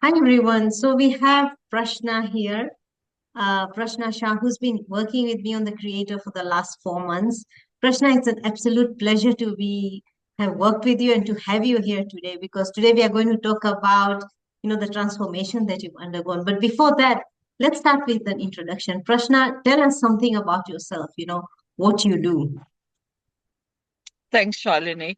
Hi everyone. So we have Prashna here, Prashna Shah, who's been working with me on the creator for the last 4 months. Prashna, it's an absolute pleasure to be have worked with you and to have you here today because today we are going to talk about the transformation that you've undergone. But before that, let's start with an introduction. Prashna, tell us something about yourself. What you do. Thanks, Shalini.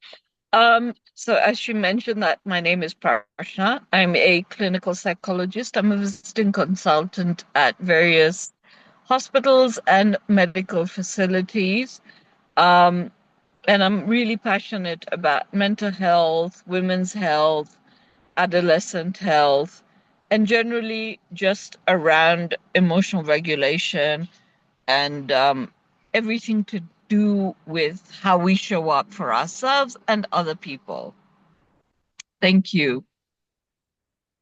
So as you mentioned that my name is Prashna. I'm a clinical psychologist. I'm a visiting consultant at various hospitals and medical facilities. Um, and I'm really passionate about mental health, women's health, adolescent health, and generally just around emotional regulation and everything to do with how we show up for ourselves and other people. Thank you.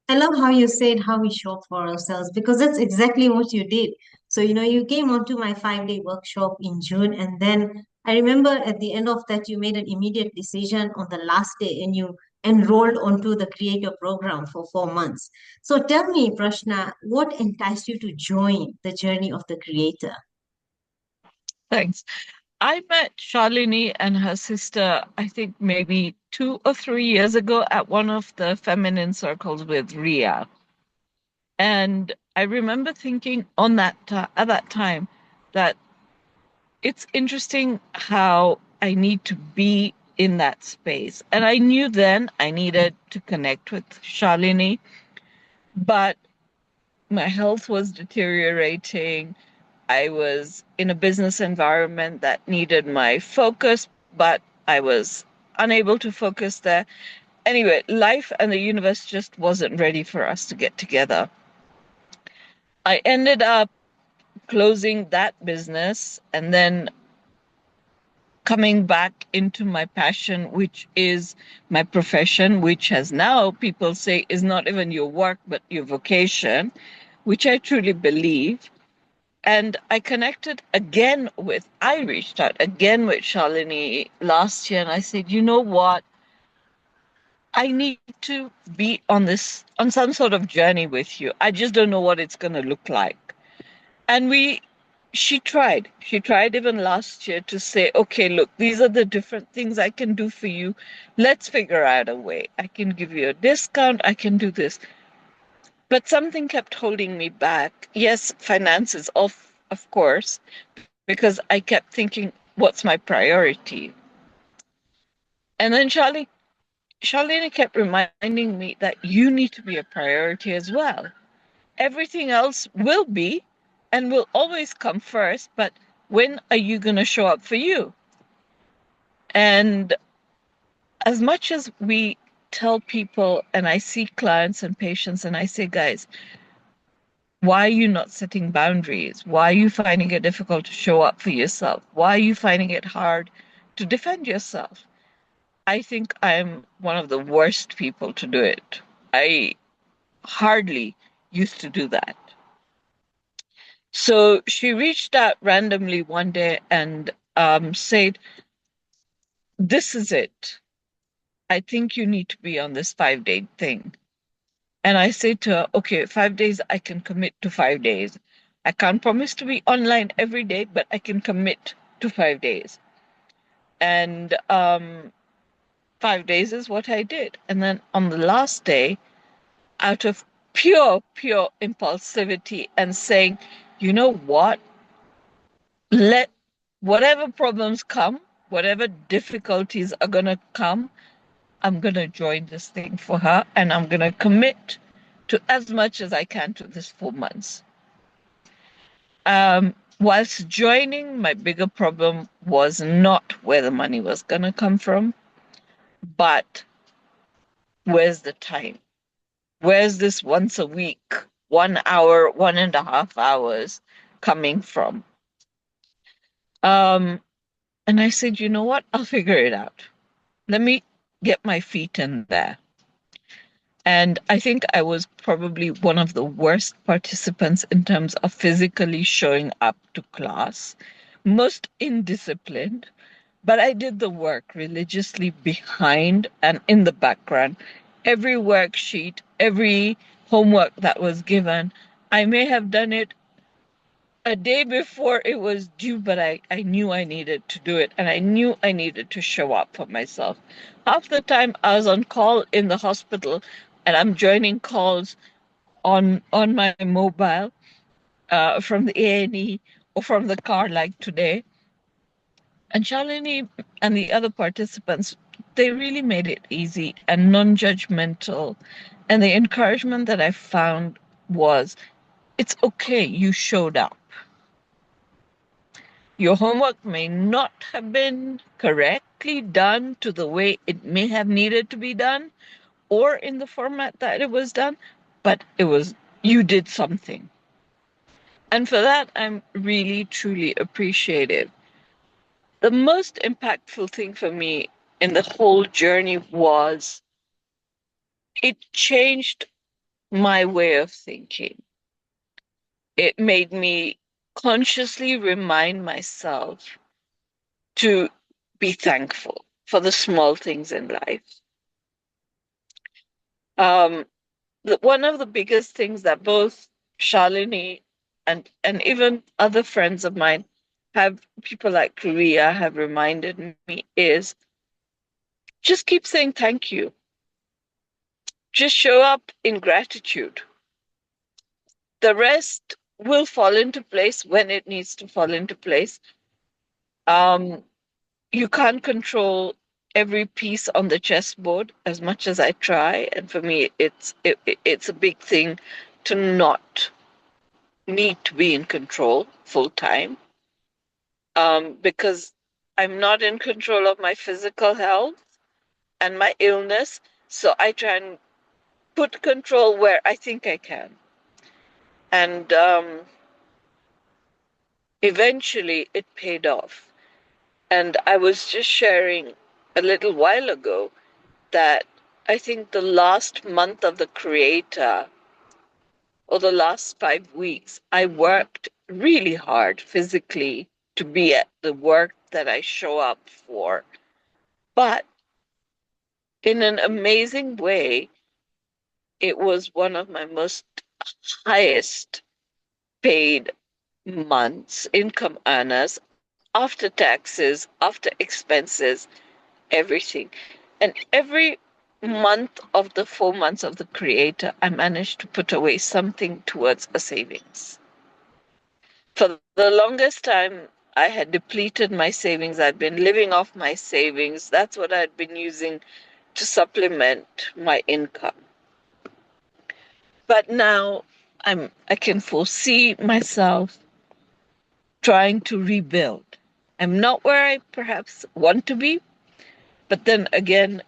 I love how you said how we show up for ourselves because that's exactly what you did. So, you came onto my 5-day workshop in June, and then I remember at the end of that, you made an immediate decision on the last day and you enrolled onto the creator program for 4 months. So, tell me, Prashna, what enticed you to join the journey of the creator? Thanks. I met Shalini and her sister, I think maybe 2 or 3 years ago at one of the feminine circles with Ria. And I remember thinking at that time that it's interesting how I need to be in that space. And I knew then I needed to connect with Shalini, but my health was deteriorating. I was in a business environment that needed my focus, but I was unable to focus there. Anyway, life and the universe just wasn't ready for us to get together. I ended up closing that business and then coming back into my passion, which is my profession, which has now people say is not even your work, but your vocation, which I truly believe. And I reached out again with Shalini last year and I said, you know what? I need to be on some sort of journey with you. I just don't know what it's going to look like. And she tried even last year to say, okay, look, these are the different things I can do for you. Let's figure out a way. I can give you a discount. I can do this. But something kept holding me back. Yes, finances, of course, because I kept thinking, what's my priority? And then Charlene kept reminding me that you need to be a priority as well. Everything else will be and will always come first, but when are you going to show up for you? And as much as we tell people, and I see clients and patients, and I say, guys, why are you not setting boundaries? Why are you finding it difficult to show up for yourself? Why are you finding it hard to defend yourself? I think I'm one of the worst people to do it. I hardly used to do that. So she reached out randomly one day and said, this is it. I think you need to be on this 5 day thing. And I said to her, okay, 5 days, I can commit to 5 days. I can't promise to be online every day, but I can commit to 5 days. And 5 days is what I did. And then on the last day, out of pure impulsivity and saying, you know what? Let whatever problems come, whatever difficulties are going to come, I'm going to join this thing for her and I'm going to commit to as much as I can to this 4 months. Whilst joining, my bigger problem was not where the money was going to come from, but where's the time? Where's this once a week, 1 hour, 1.5 hours coming from? Um, and I said, you know what? I'll figure it out. Let me get my feet in there. And I think I was probably one of the worst participants in terms of physically showing up to class, most indisciplined, but I did the work religiously behind and in the background. Every worksheet, every homework that was given. I may have done it a day before it was due, but I knew I needed to do it and I knew I needed to show up for myself. Half the time I was on call in the hospital and I'm joining calls on my mobile from the A&E or from the car like today. And Shalini and the other participants, they really made it easy and non-judgmental. And the encouragement that I found was, it's okay, you showed up. Your homework may not have been correctly done to the way it may have needed to be done or in the format that it was done, but you did something. And for that, I'm really, truly appreciative. The most impactful thing for me in the whole journey was it changed my way of thinking. It made me consciously remind myself to be thankful for the small things in life. Um, One of the biggest things that both Shalini and even other friends of mine people like Korea have reminded me is just keep saying thank you. Just show up in gratitude. The rest will fall into place when it needs to fall into place. Um, you can't control every piece on the chessboard as much as I try, and for me, it's a big thing to not need to be in control full time, because I'm not in control of my physical health and my illness. So I try and put control where I think I can. And eventually it paid off. And I was just sharing a little while ago that I think the last month of the creator or the last 5 weeks, I worked really hard physically to be at the work that I show up for. But in an amazing way, it was one of my most highest paid months, income earners, after taxes, after expenses, everything. And every month of the 4 months of the creator, I managed to put away something towards a savings. For the longest time, I had depleted my savings. I'd been living off my savings. That's what I'd been using to supplement my income. But now I can foresee myself trying to rebuild. I'm not where I perhaps want to be, but then again,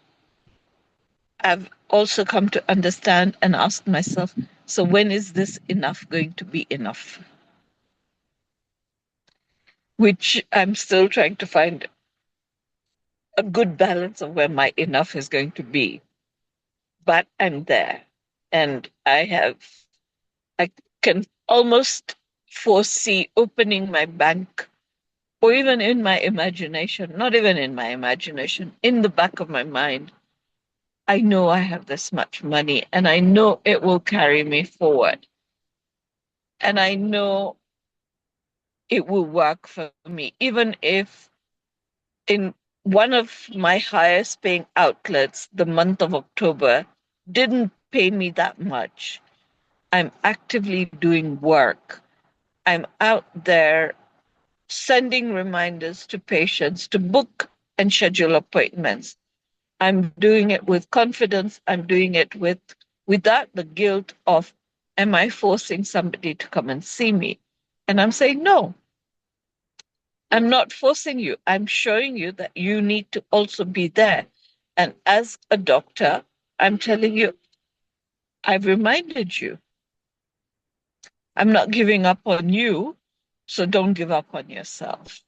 I've also come to understand and ask myself, so when is this enough going to be enough? Which I'm still trying to find a good balance of where my enough is going to be. But I'm there. And I can almost foresee opening my bank, or even in my imagination, not even in my imagination, in the back of my mind. I know I have this much money and I know it will carry me forward. And I know it will work for me, even if in one of my highest paying outlets, the month of October, didn't pay me that much. I'm actively doing work. I'm out there sending reminders to patients to book and schedule appointments. I'm doing it with confidence. I'm doing it without the guilt of, am I forcing somebody to come and see me? And I'm saying, no, I'm not forcing you. I'm showing you that you need to also be there. And as a doctor, I'm telling you, I've reminded you. I'm not giving up on you, so don't give up on yourself.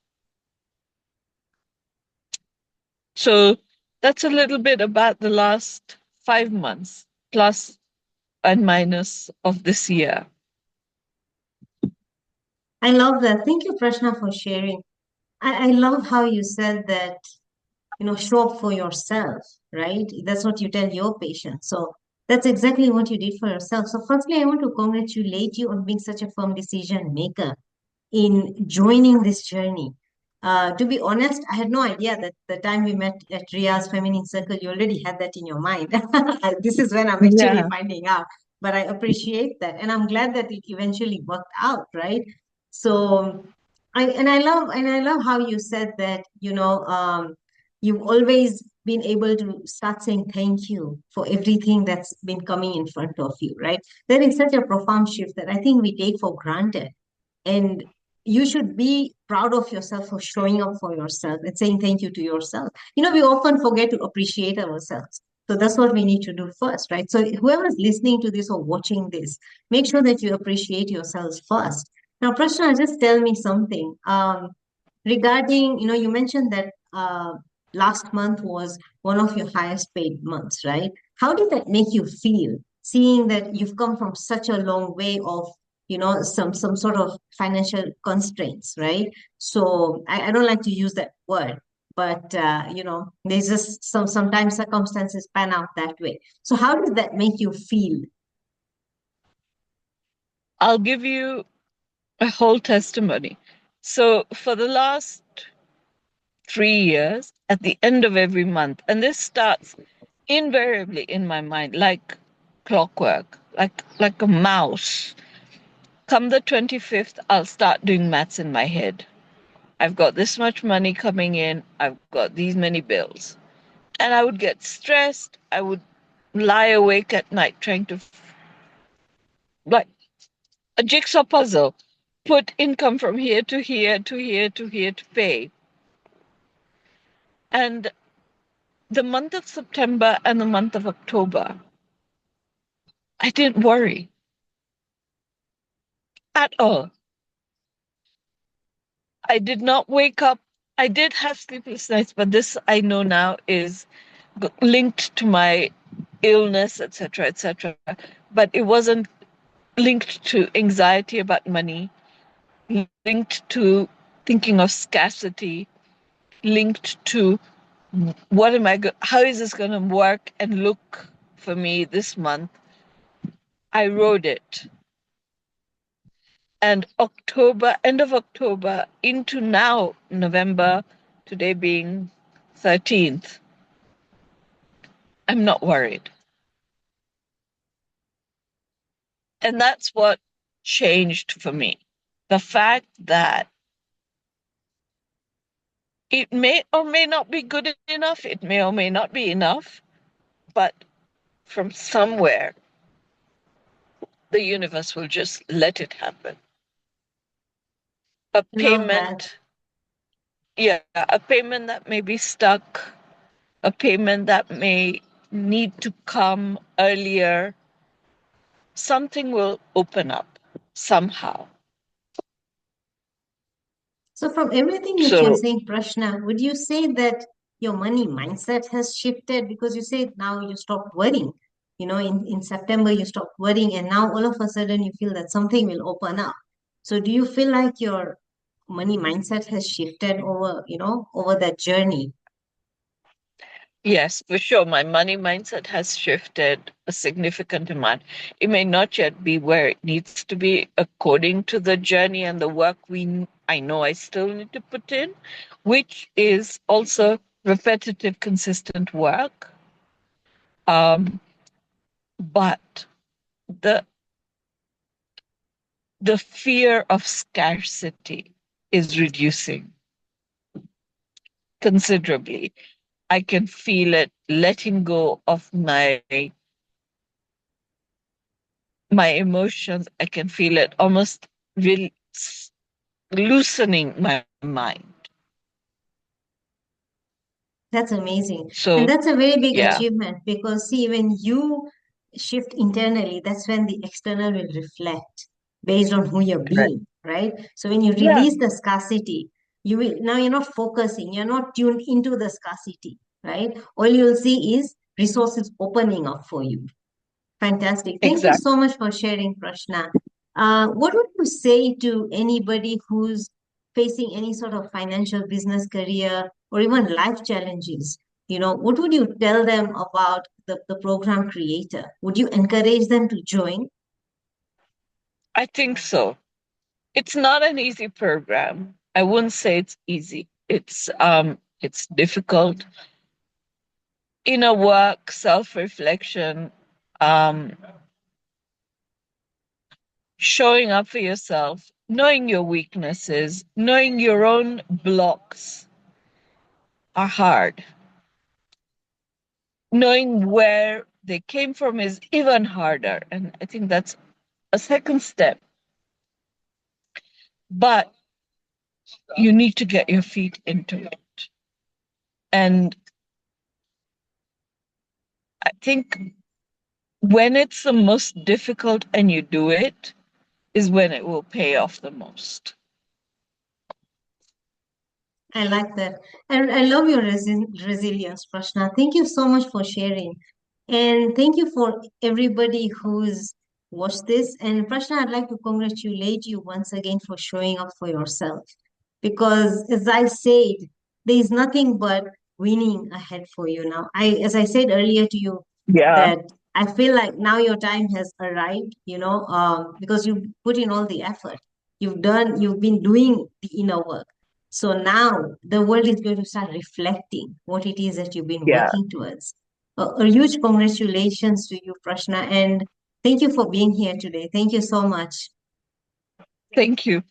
So that's a little bit about the last 5 months, plus and minus of this year. I love that. Thank you, Prashna, for sharing. I love how you said that, show up for yourself, right? That's what you tell your patients. So That's exactly what you did for yourself. So, firstly, I want to congratulate you on being such a firm decision maker in joining this journey. To be honest, I had no idea that the time we met at Ria's Feminine Circle, you already had that in your mind. This is when I'm actually Yeah. finding out. But I appreciate that. And I'm glad that it eventually worked out, right? So I love how you said that, you've always been able to start saying thank you for everything that's been coming in front of you, right? That is such a profound shift that I think we take for granted. And you should be proud of yourself for showing up for yourself and saying thank you to yourself. We often forget to appreciate ourselves. So that's what we need to do first, right? So whoever is listening to this or watching this, make sure that you appreciate yourselves first. Now, Prashna, just tell me something. Regarding, you mentioned that last month was one of your highest paid months, right? How did that make you feel, seeing that you've come from such a long way of, some sort of financial constraints, right? So I don't like to use that word, but there's just sometimes circumstances pan out that way. So how does that make you feel? I'll give you a whole testimony. So for the last 3 years, at the end of every month, and this starts invariably in my mind like clockwork, like a mouse. Come the 25th, I'll start doing maths in my head. I've got this much money coming in, I've got these many bills. And I would get stressed. I would lie awake at night trying to, like a jigsaw puzzle, put income from here to here to here to here to pay. And the month of September and the month of October, I didn't worry at all. I did not wake up. I did have sleepless nights, but this I know now is linked to my illness, etc., etc. But it wasn't linked to anxiety about money, linked to thinking of scarcity, linked to how is this going to work and look for me this month. I wrote it. And end of October into now, November, today being 13th, I'm not worried. And that's what changed for me. The fact that it may or may not be good enough, it may or may not be enough, but from somewhere, the universe will just let it happen. A Love that. payment, yeah, a payment that may be stuck, a payment that may need to come earlier, something will open up somehow. So, from everything that you're So, saying, Prashna, would you say that your money mindset has shifted? Because you said now you stopped worrying. In September, you stopped worrying, and now all of a sudden you feel that something will open up. So, do you feel like your money mindset has shifted over that journey? yes, for sure, my money mindset has shifted a significant amount. It may not yet be where it needs to be according to the journey and the work I know I still need to put in, which is also repetitive, consistent work. Um, but the the fear of scarcity is reducing considerably. I can feel it letting go of my emotions. I can feel it almost really loosening my mind. That's amazing. And So that's a very big yeah, achievement because, see, when you shift internally, that's when the external will reflect based on who you're right. being, right? So when you Yeah, release the scarcity, now you're not focusing, you're not tuned into the scarcity, right? All you'll see is resources opening up for you. Fantastic. Thank you exactly. so much for sharing, Prashna. What would you say to anybody who's facing any sort of financial business career or even life challenges? what would you tell them about the program creator? Would you encourage them to join? I think so. It's not an easy program. I wouldn't say it's easy. It's difficult. Inner work, self-reflection, um, showing up for yourself, knowing your weaknesses, knowing your own blocks are hard. Knowing where they came from is even harder. And I think that's a second step. But you need to get your feet into it. And I think when it's the most difficult and you do it, is when it will pay off the most. I like that. And I love your resilience, Prashna. Thank you so much for sharing. And thank you for everybody who's watched this. And Prashna, I'd like to congratulate you once again for showing up for yourself. Because as I said, there is nothing but winning ahead for you now. As I said earlier to you, Yeah, that I feel like now your time has arrived, because you put in all the effort. You've been doing the inner work. So now the world is going to start reflecting what it is that you've been yeah. working towards. A huge congratulations to you, Prashna, and thank you for being here today. Thank you so much. Thank you.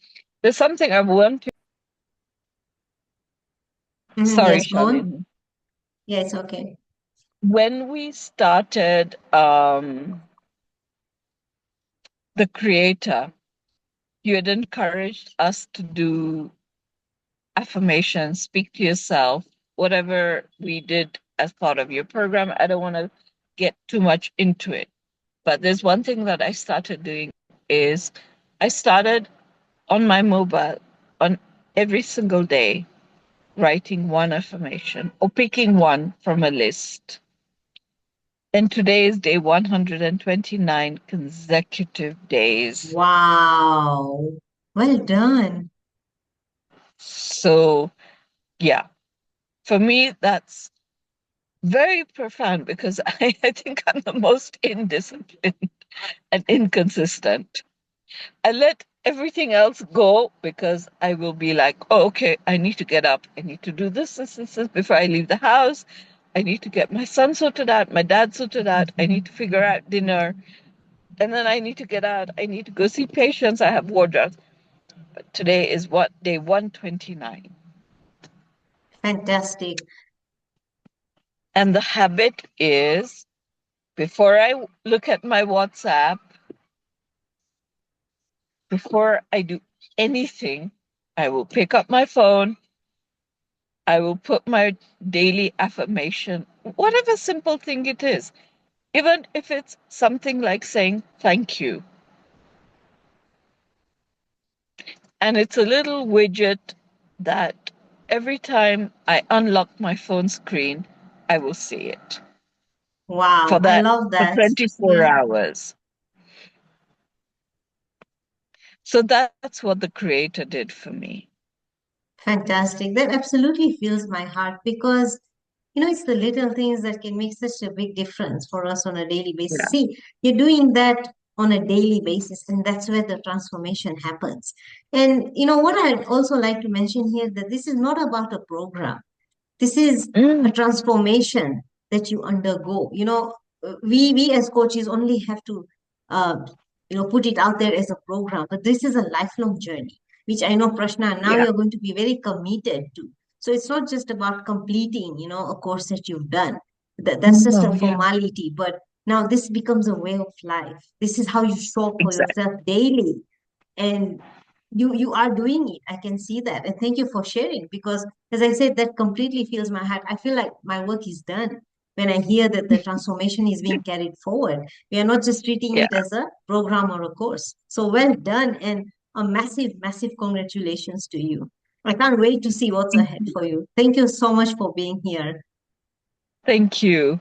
There's something I want to. Sorry, Yes, go on. Shalini. Yeah, it's okay. When we started the creator, you had encouraged us to do affirmations, speak to yourself, whatever we did as part of your program. I don't want to get too much into it. But there's one thing that I started doing is I started on my mobile on every single day writing one affirmation or picking one from a list. And today is day 129 consecutive days. Wow. Well done. So, yeah, for me, that's very profound because I think I'm the most indisciplined and inconsistent. I let everything else go because I will be like, oh, okay, I need to get up. I need to do this before I leave the house. I need to get my son sorted out, my dad sorted out. I need to figure out dinner. And then I need to get out. I need to go see patients. I have wardrobes. But today is what? Day 129. Fantastic. And the habit is before I look at my WhatsApp, before I do anything, I will pick up my phone. I will put my daily affirmation, whatever simple thing it is, even if it's something like saying thank you. And it's a little widget that every time I unlock my phone screen, I will see it for Wow. I that love for that. 24 Mhm. hours. So that's what the creator did for me. Fantastic. That absolutely fills my heart because, it's the little things that can make such a big difference for us on a daily basis. Yeah. See, you're doing that on a daily basis, and that's where the transformation happens. And what I'd also like to mention here that this is not about a program. This is a Mm, transformation that you undergo. We as coaches only have to uh, put it out there as a program, but this is a lifelong journey, which I know, Prashna, now yeah. you're going to be very committed to. So it's not just about completing a course that you've done. That's just a No, yeah. formality, but now this becomes a way of life. This is how you show up for Exactly. yourself daily, and you are doing it. I can see that, and thank you for sharing, because as I said, that completely fills my heart. I feel like my work is done when I hear that the transformation is being carried forward. We are not just treating Yeah. it as a program or a course. So well done, and a massive, massive congratulations to you. I can't wait to see what's Thank ahead you. for you. Thank you so much for being here. Thank you.